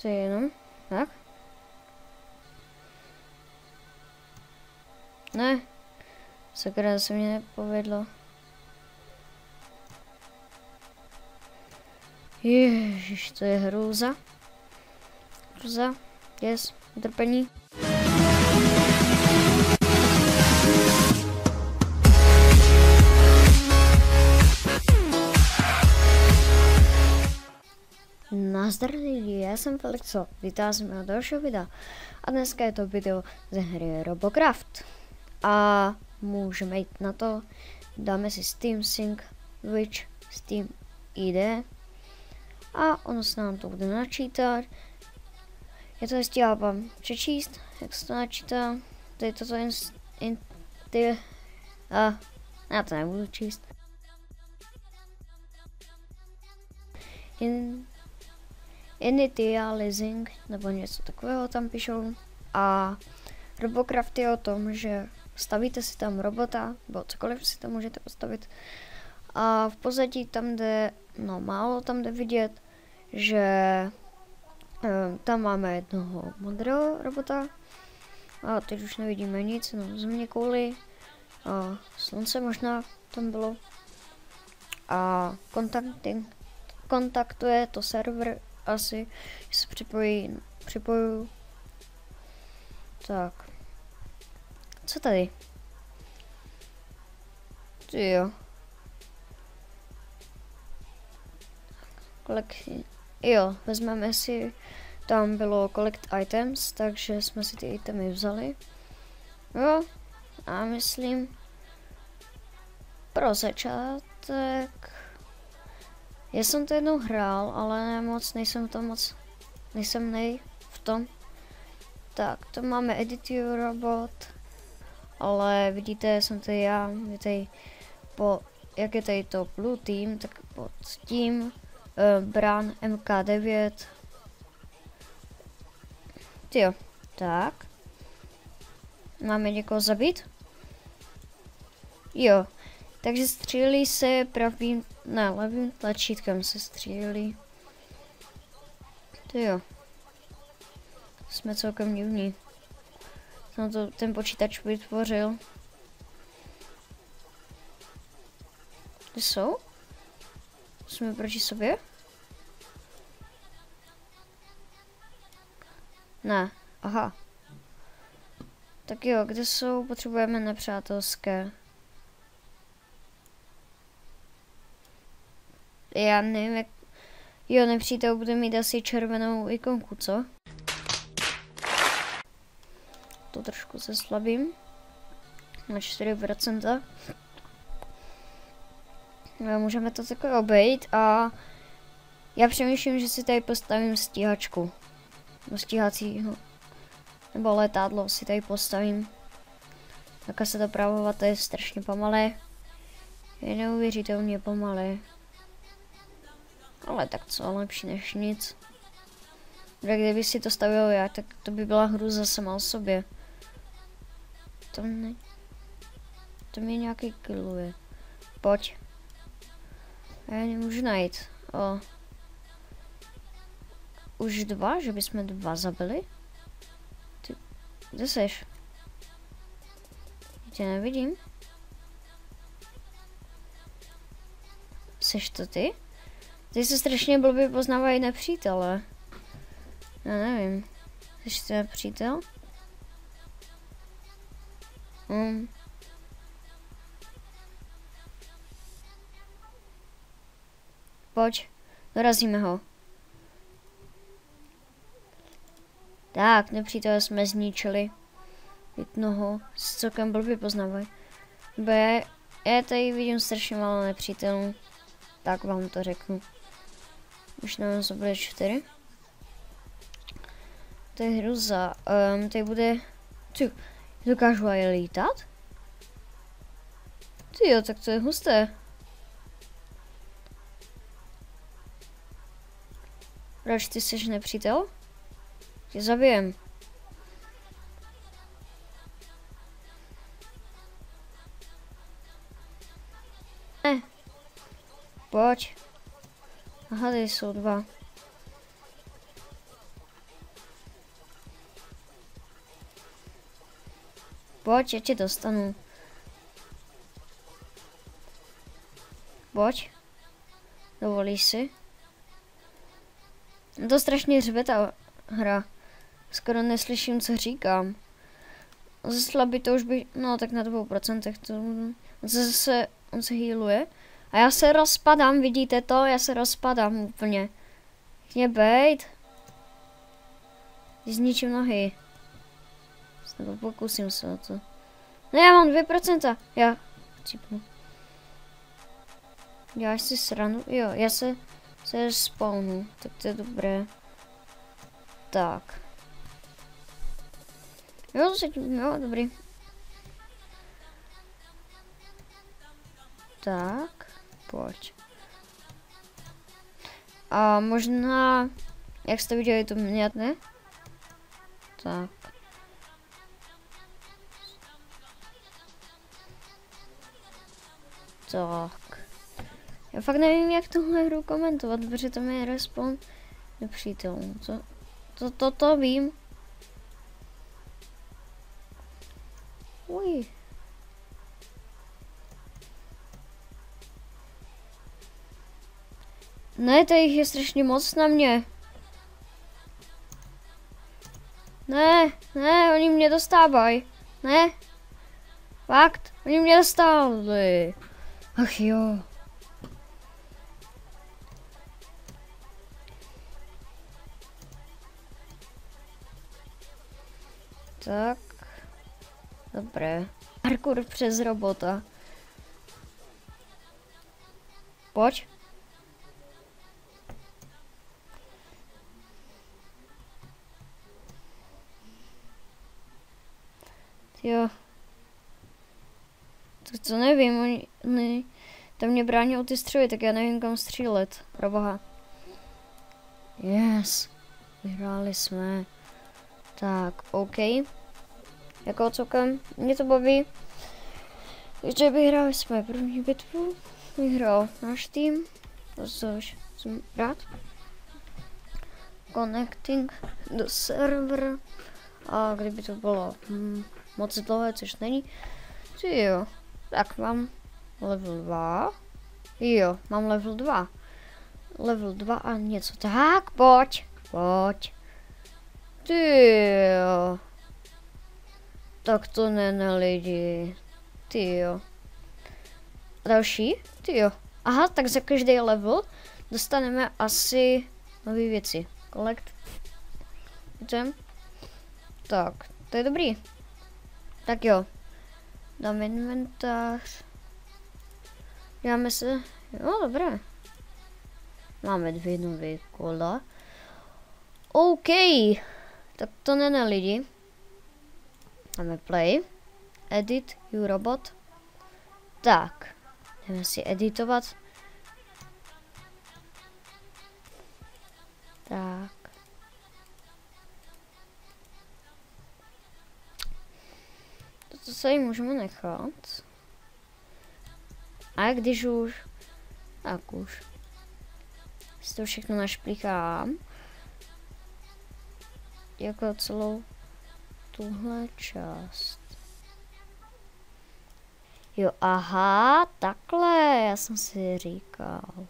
To je jenom, tak. Ne, sakra, se mi nepovedlo. Ježiš, to je hrůza. Hrůza, yes, utrpení. Nazdar lidi, já jsem Felixo, vítám se mého dalšího videa a dneska je to video ze hry Robocraft a můžeme jít na to, dáme si Steam Sync, Switch, Steam ID a ono se nám to bude načítat. Je to jistě, já vám přečíst, jak se to načítá, tady toto já to nebudu číst. Initializing, nebo něco takového tam píšou. A Robocraft je o tom, že stavíte si tam robota, nebo cokoliv si tam můžete postavit. A v pozadí tam jde, no málo tam jde vidět, že tam máme jednoho modrého robota. A teď už nevidíme nic, no země kouli. A slunce možná tam bylo. A kontaktuje to server asi, že se připojuju. Tak. Co tady? Ty jo. Jo, vezmeme si, tam bylo collect items, takže jsme si ty itemy vzali. Jo, a myslím, pro začátek, já jsem to jednou hrál, ale nejsem v tom. Tak, to máme Edit Your Robot, ale vidíte, jsem tady já, je tady jak je tady to Blue Team, tak pod tím Bran MK9. Tyjo, tak. Máme někoho zabít? Jo, takže střílí se levým tlačítkem se střílí. Tyjo. Jsme celkem divní. Jsem to ten počítač vytvořil. Kde jsou? Jsme proti sobě? Ne, aha. Tak jo, kde jsou? Potřebujeme nepřátelské. Já nevím, jak... Jo, nepřítel bude mít asi červenou ikonku, co? To trošku se slabím. Na 4%. No, můžeme to takhle obejít a... Já přemýšlím, že si tady postavím stíhačku. Do stíhacího. Nebo letadlo si tady postavím. Taká se dopravovat, to je strašně pomalé. Je neuvěřitelně pomalé. Ale tak co, lepší než nic. Tak kdyby si to stavil já, tak to by byla hrůza sama o sobě. To mě nějaký killuje. Pojď. Já nemůžu najít. Už dva, že bychom dva zabili? Ty, kde seš? Tě nevidím. Seš to ty? Ty se strašně blbě poznávají nepřítele. Já nevím. Seš to nepřítel? Pojď, dorazíme ho. Tak, nepřítele jsme zničili. Jednoho se celkem blbě poznávají. Já tady vidím strašně málo nepřítelů. Tak vám to řeknu. Už nám zabili 4. To je hruza. Tady bude... Ty, dokážu aj lítat? Ty jo, tak to je husté. Proč ty jsi nepřítel? Tě zabijem. Ne. Pojď. Aha, tady jsou dva. Pojď, já tě dostanu. Pojď. Dovolíš si? To strašně řve ta hra. Skoro neslyším, co říkám. Ze slabý to už by, no tak na 2% to, on se healuje. A já se rozpadám, vidíte to? Já se rozpadám úplně. Chně bejt. Zničím nohy. Nebo pokusím se o to. No já mám 2%. Já cípnu. Já si sranu. Jo, já se spawnu. Tak to je dobré. Tak. Jo, jo, dobrý. Tak, pojď. A možná, jak jste viděli, to mět, ne? Tak. Tak. Já fakt nevím, jak tuhle hru komentovat, protože tam je respawn nepřítel. To vím. Uj. Ne, to jich je strašně moc na mě. Ne, oni mě dostávají. Ne. Fakt, oni mě dostali. Ach jo. Tak. Dobré. Parkour přes robota. Pojď. Jo. Tak to nevím, oni tam mě brání o ty střely, tak já nevím, kam střílet. Proboha. Yes. Vyhráli jsme. Tak, OK. Jako celkem, mě to baví. Takže vyhráli jsme první bitvu. Vyhrál náš tým. Což jsem rád. Connecting do server. A kdyby to bylo moc dlouhé, což není. Jo. Tak mám level 2. Jo, mám level 2. Level 2 a něco. Tak, pojď. Jo. Tak to ne lidi. Jo. Další? Jo. Aha, tak za každý level dostaneme asi nové věci. Collect. Idem. Tak, to je dobrý. Tak jo. Dáme inventář. Dáme se. Jo, dobré. Máme 2 nové kola. OK. Tak to ne lidi. Dáme play. Edit, robot. Tak. Jdeme si editovat. Tak. To se jim můžeme nechat. A když už, tak už. Si to všechno našplíchám. Jako celou tuhle část. Jo, aha, takhle, já jsem si říkal.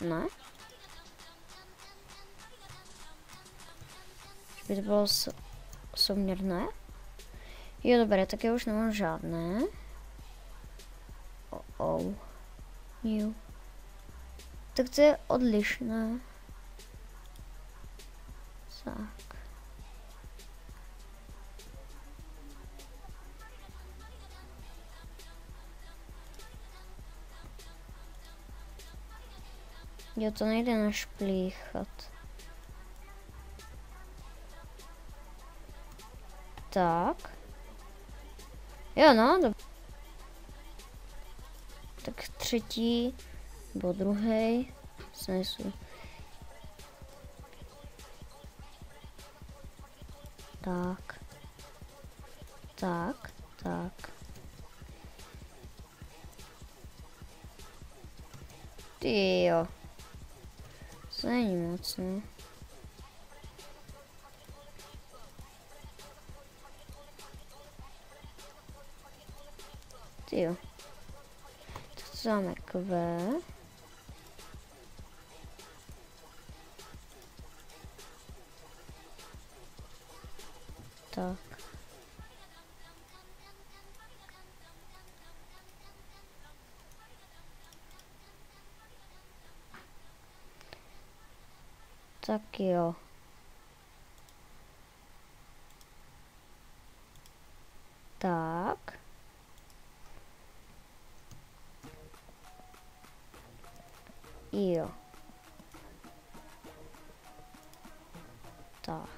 Ne? By to bylo souměrné? Jo, dobré, tak já už nemám žádné. Jo. Tak to je odlišné. Tak. Jo, to nejde našplíchat. Tak. Jo, no, dobře. Tak třetí, nebo druhý, snesu. Tak. Ty jo. To není moc, no. Tyjo. To dáme Q. Tak. Tak jo. Tak. Jo. Tak.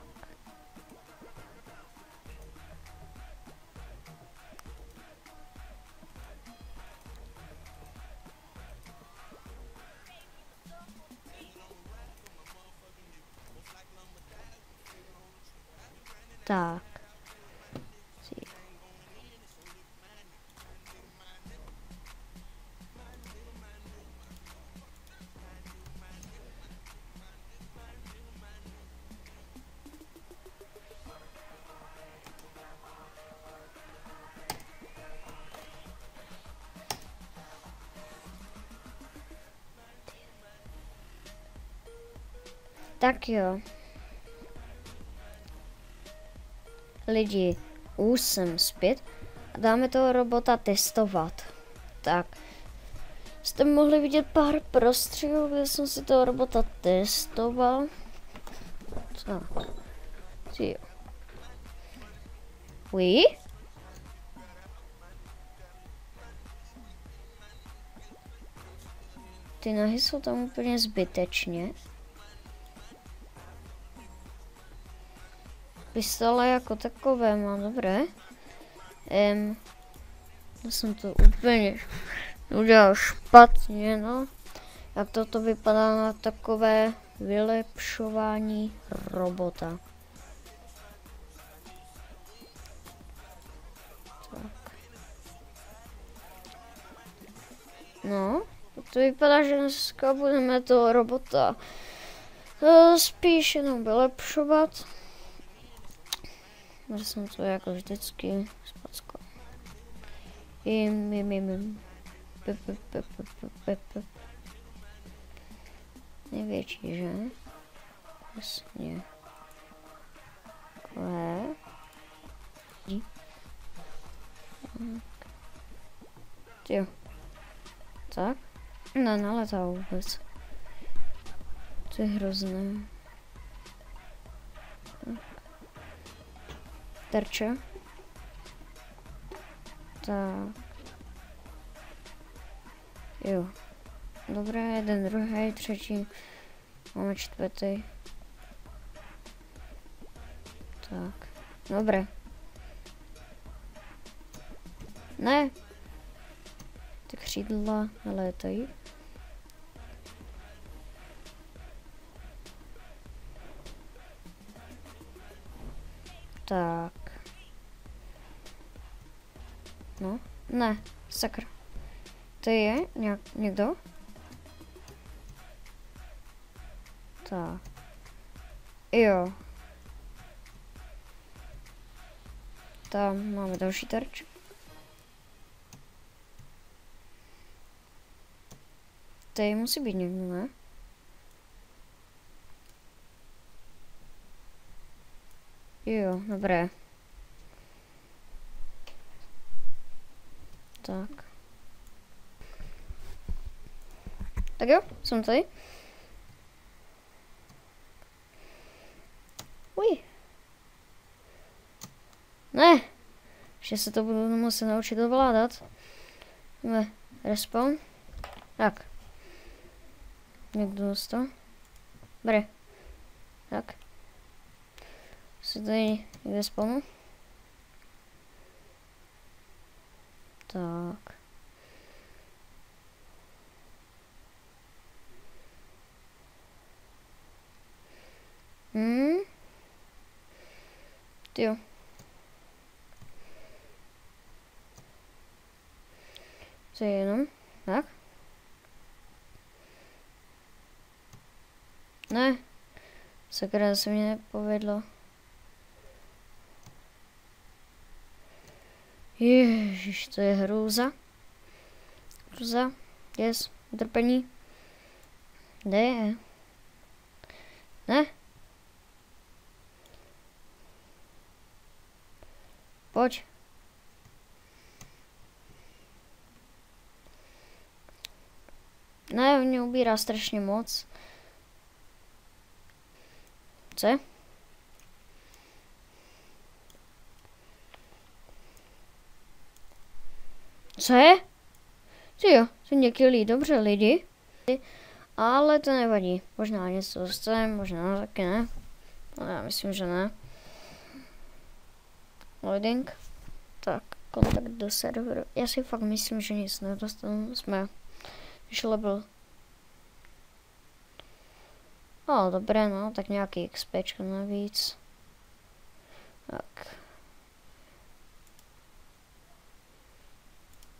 Tak. Tak jo. Lidi, už jsem zpět a dáme toho robota testovat. Tak. Jste mohli vidět pár prostřihů, kde jsem si toho robota testoval. Tak. Jo. Oui? Ty nohy jsou tam úplně zbytečně. Pistole jako takové mám, dobré. Já jsem to úplně udělal špatně, no. Jak toto vypadá na takové vylepšování robota. Tak. No, to vypadá, že dneska budeme toho robota spíš jenom vylepšovat. Já jsem to jako vždycky spackal. Největší, že? Jasně. Takhle. Jo. Tak. Ne, naletá vůbec. To je hrozné. Terče. Tak. Jo. Dobré, jeden, druhý, třetí. Máme čtvrtý. Tak. Dobré. Ne. Ty křídla nelétají. Tak. No, ne, sakra. To je někdo? Tak. Jo. Tam máme další terč. Tady musí být někdo, ne? Jo, dobré. Tak. Tak jo, jsem tady. Uj. Ne. Že se to budu muset naučit ovládat. Ne, respawn. Tak. Někdo dostal. Dobré. Tak. Se tady někde spawnu. Tak. Jo. To je jenom. Tak. Ne. Sakra, se mi nepovedlo. Ježiš, to je hrůza. Hrůza. Yes. Utrpení. Kde je? Ne? Pojď. Ne, mě ubírá strašně moc. Co je? Co je? Tyjo, to mě killí dobře lidi. Ale to nevadí. Možná něco dostane, možná taky ne. Ale já myslím, že ne. Loading. Tak, kontakt do serveru. Já si fakt myslím, že nic nedostanu. Jsme už level. No, dobré, no, tak nějaký XPčko navíc. Tak.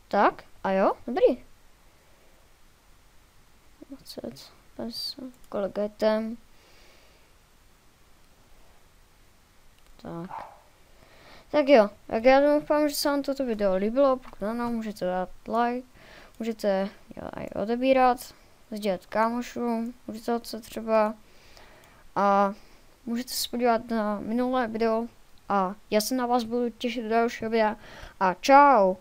Tak, a jo, dobrý. 20, kolega je tam. Tak. Tak jo, tak já doufám, že se vám toto video líbilo, pokud ano, můžete dát like, můžete aj odebírat, sdílet kámošům, můžete co třeba a můžete se podívat na minulé video a já se na vás budu těšit do dalšího videa a čau!